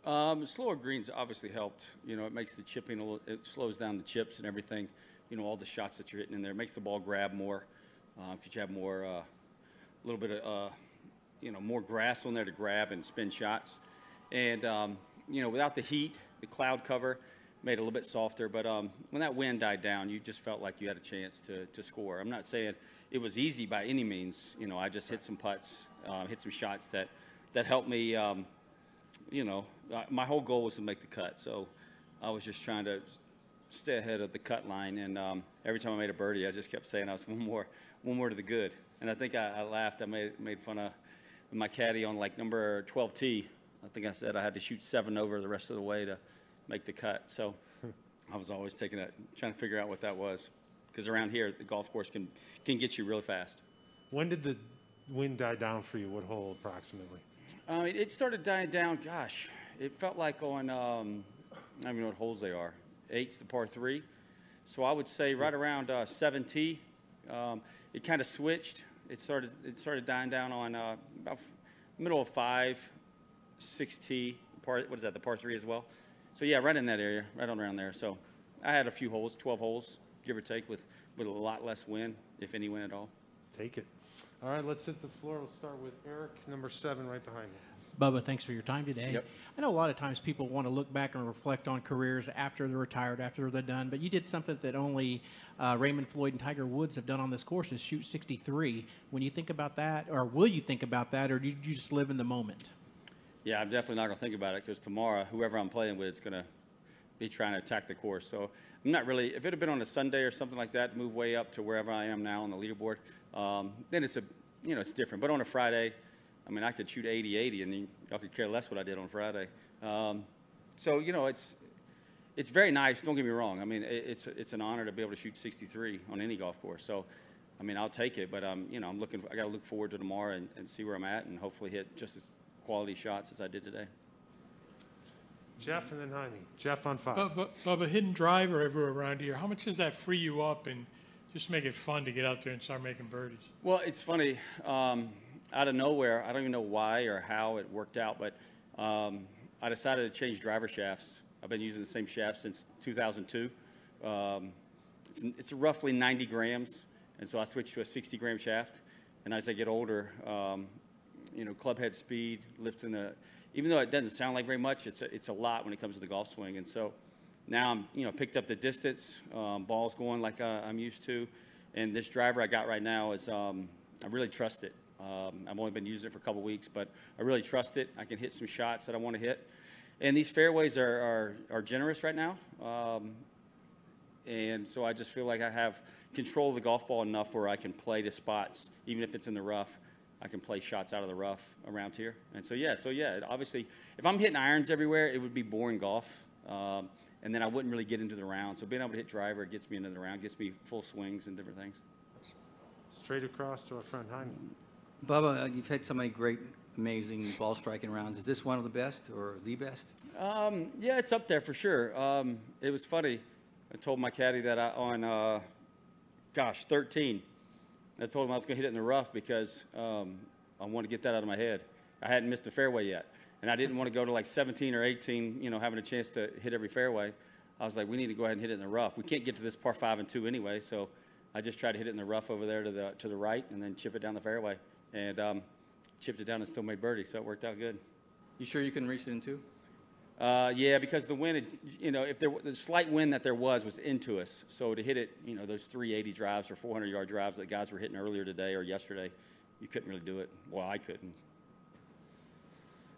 Slower greens obviously helped. You know, it makes the chipping a little, it slows down the chips and everything. You know, all the shots that you're hitting in there. It makes the ball grab more because you have more, a little bit of, more grass on there to grab and spin shots. And, without the heat, the cloud cover made it a little bit softer. But when that wind died down, you just felt like you had a chance to score. I'm not saying it was easy by any means. You know, I just hit some putts, hit some shots that helped me. My whole goal was to make the cut. So I was just trying to stay ahead of the cut line. And every time I made a birdie, I just kept saying I was one more to the good. And I think I laughed. I made fun of my caddy on like number 12 tee. I think I said I had to shoot 7 over the rest of the way to make the cut. So I was always trying to figure out what that was. Because around here, the golf course can get you really fast. When did the wind die down for you? What hole approximately? It started dying down. Gosh, it felt like on, I don't even know what holes they are. 8's the par 3. So I would say right around 7T, it kind of switched. It started dying down on about middle of 5, 6T. What is that, the par 3 as well? So yeah, right in that area, right on around there. So I had a few holes, 12 holes, give or take, with a lot less wind, if any wind at all. Take it. All right, let's hit the floor. We'll start with Eric, number 7, right behind you. Bubba, thanks for your time today. Yep. I know a lot of times people want to look back and reflect on careers after they're retired, after they're done, but you did something that only Raymond Floyd and Tiger Woods have done on this course, is shoot 63. When you think about that, or will you think about that, or do you just live in the moment? Yeah, I'm definitely not going to think about it because tomorrow, whoever I'm playing with is going to be trying to attack the course. So I'm not really, if it had been on a Sunday or something like that, move way up to wherever I am now on the leaderboard, then it's it's different. But on a Friday, I mean, I could shoot 80-80, and y'all could care less what I did on Friday. It's very nice. Don't get me wrong. I mean, it's an honor to be able to shoot 63 on any golf course. So, I mean, I'll take it. But I got to look forward to tomorrow and see where I'm at, and hopefully hit just as quality shots as I did today. Jeff and then Jaime. Jeff on 5. Bubba, hidden driver everywhere around here. How much does that free you up and just make it fun to get out there and start making birdies? Well, it's funny. Out of nowhere, I don't even know why or how it worked out, but I decided to change driver shafts. I've been using the same shaft since 2002. It's roughly 90 grams, and so I switched to a 60-gram shaft. And as I get older, club head speed, lifting even though it doesn't sound like very much, it's a lot when it comes to the golf swing. And so now I'm, picked up the distance, ball's going like I'm used to, and this driver I got right now is, I really trust it. I've only been using it for a couple weeks, but I really trust it. I can hit some shots that I want to hit. And these fairways are generous right now. And so I just feel like I have control of the golf ball enough where I can play the spots, even if it's in the rough. I can play shots out of the rough around here. And so yeah, obviously, if I'm hitting irons everywhere, it would be boring golf. And then I wouldn't really get into the round. So being able to hit driver gets me into the round, gets me full swings and different things. Straight across to our friend Jaime. Bubba, you've had so many great, amazing ball striking rounds. Is this one of the best or the best? Yeah, it's up there for sure. It was funny. I told my caddy that on 13, I told him I was going to hit it in the rough because I want to get that out of my head. I hadn't missed a fairway yet, and I didn't want to go to like 17 or 18, having a chance to hit every fairway. I was like, we need to go ahead and hit it in the rough. We can't get to this par 5 and 2 anyway, so I just tried to hit it in the rough over there to the right and then chip it down the fairway. And chipped it down and still made birdie, so it worked out good. You sure you can reach it in 2? Yeah, because the wind, if the slight wind that there was into us. So to hit it, those 380 drives or 400-yard drives that guys were hitting earlier today or yesterday, you couldn't really do it. Well, I couldn't.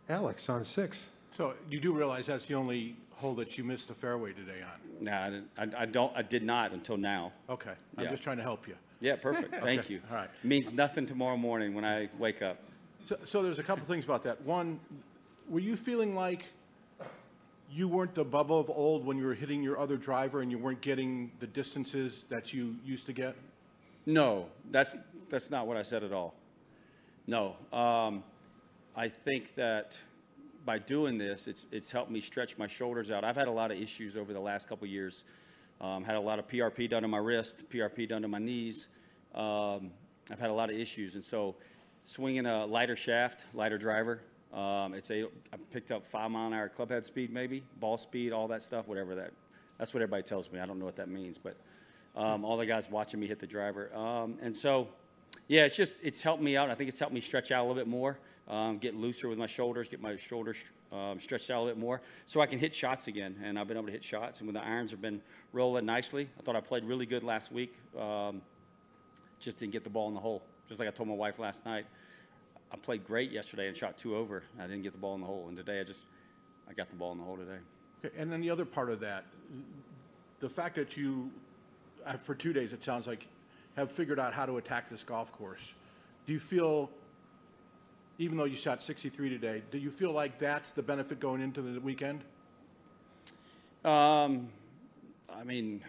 Alex on 6. So you do realize that's the only hole that you missed the fairway today on? No, I did not until now. Okay. I'm just trying to help you. Yeah, perfect. Thank you. All right. It means nothing tomorrow morning when I wake up. So there's a couple things about that. One, were you feeling like you weren't the Bubba of old when you were hitting your other driver and you weren't getting the distances that you used to get? No, that's not what I said at all. No. I think that by doing this, it's helped me stretch my shoulders out. I've had a lot of issues over the last couple of years. Had a lot of PRP done to my wrist, PRP done to my knees. I've had a lot of issues, and so swinging a lighter shaft, lighter driver, I picked up 5-mile-an-hour club head speed, maybe ball speed, all that stuff, whatever that's what everybody tells me. I don't know what that means, but all the guys watching me hit the driver. And so, yeah, it's helped me out. I think it's helped me stretch out a little bit more, get looser with my shoulders, get my shoulders stretched out a little bit more, so I can hit shots again. And I've been able to hit shots, and when the irons have been rolling nicely, I thought I played really good last week. Just didn't get the ball in the hole. Just like I told my wife last night, I played great yesterday and shot 2 over. I didn't get the ball in the hole, and today I got the ball in the hole today. Okay, and then the other part of that, the fact that you, for 2 days, it sounds like, have figured out how to attack this golf course. Do you feel, even though you shot 63 today, do you feel like that's the benefit going into the weekend? I mean,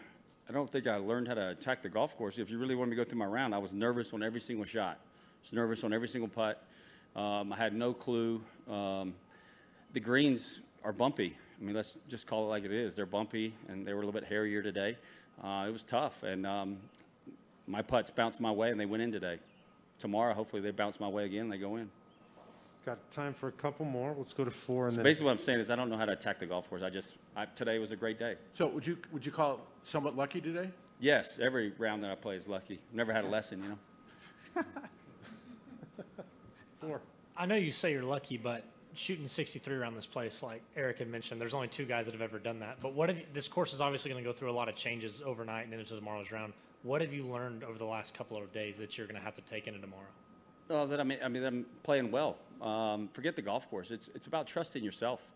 I don't think I learned how to attack the golf course. If you really want me to go through my round, I was nervous on every single shot. I was nervous on every single putt. I had no clue. The greens are bumpy. I mean, let's just call it like it is. They're bumpy, and they were a little bit hairier today. It was tough, and my putts bounced my way, and they went in today. Tomorrow, hopefully, they bounce my way again, and they go in. Got time for a couple more. Let's go to 4. And So then basically what I'm saying is I don't know how to attack the golf course. Today was a great day. So would you call it somewhat lucky today? Yes, every round that I play is lucky. Never had a lesson, you know. 4. I know you say you're lucky, but shooting 63 around this place, like Eric had mentioned, there's only 2 guys that have ever done that. But this course is obviously going to go through a lot of changes overnight and into tomorrow's round. What have you learned over the last couple of days that you're going to have to take into tomorrow? That I'm playing well. Forget the golf course. It's about trusting yourself.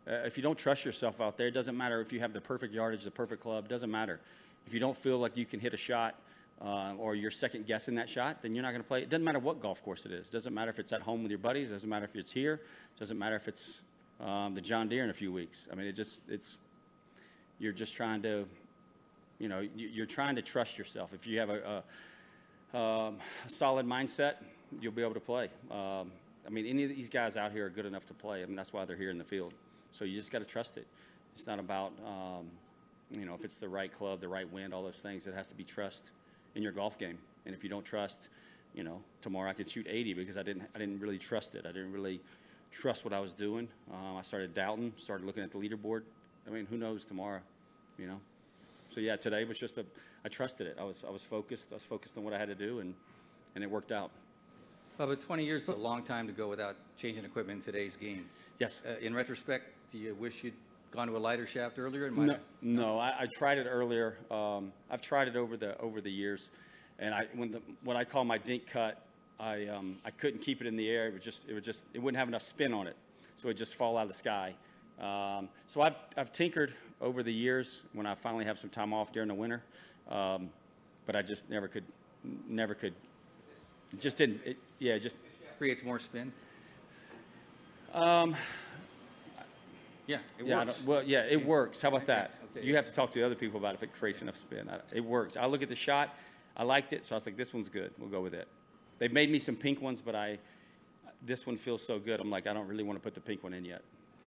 If you don't trust yourself out there, it doesn't matter if you have the perfect yardage, the perfect club. It doesn't matter. If you don't feel like you can hit a shot or you're second guessing that shot, then you're not going to play. It doesn't matter what golf course it is. It doesn't matter if it's at home with your buddies. It doesn't matter if it's here. It doesn't matter if it's the John Deere in a few weeks. I mean, you're just trying to, you're trying to trust yourself. If you have a solid mindset, you'll be able to play. I mean, any of these guys out here are good enough to play. I mean, that's why they're here in the field. So you just got to trust it. It's not about, if it's the right club, the right wind, all those things. It has to be trust in your golf game. And if you don't trust, tomorrow I could shoot 80 because I didn't really trust it. I didn't really trust what I was doing. I started doubting, started looking at the leaderboard. I mean, who knows tomorrow, So yeah, today was just I trusted it. I was focused. I was focused on what I had to do, and it worked out. Well, but 20 years is a long time to go without changing equipment in today's game. Yes. In retrospect, do you wish you'd gone to a lighter shaft earlier? No, I tried it earlier. I've tried it over the years, and when I call my dink cut, I couldn't keep it in the air. It wouldn't have enough spin on it, so it'd just fall out of the sky. So I've tinkered over the years when I finally have some time off during the winter, but I just never could. It just didn't. It just creates more spin. Yeah, it works. It works. How about that? Okay. You have to talk to the other people about if it creates enough spin. It works. I look at the shot. I liked it, so I was like, this one's good. We'll go with it. They've made me some pink ones, but this one feels so good. I'm like, I don't really want to put the pink one in yet.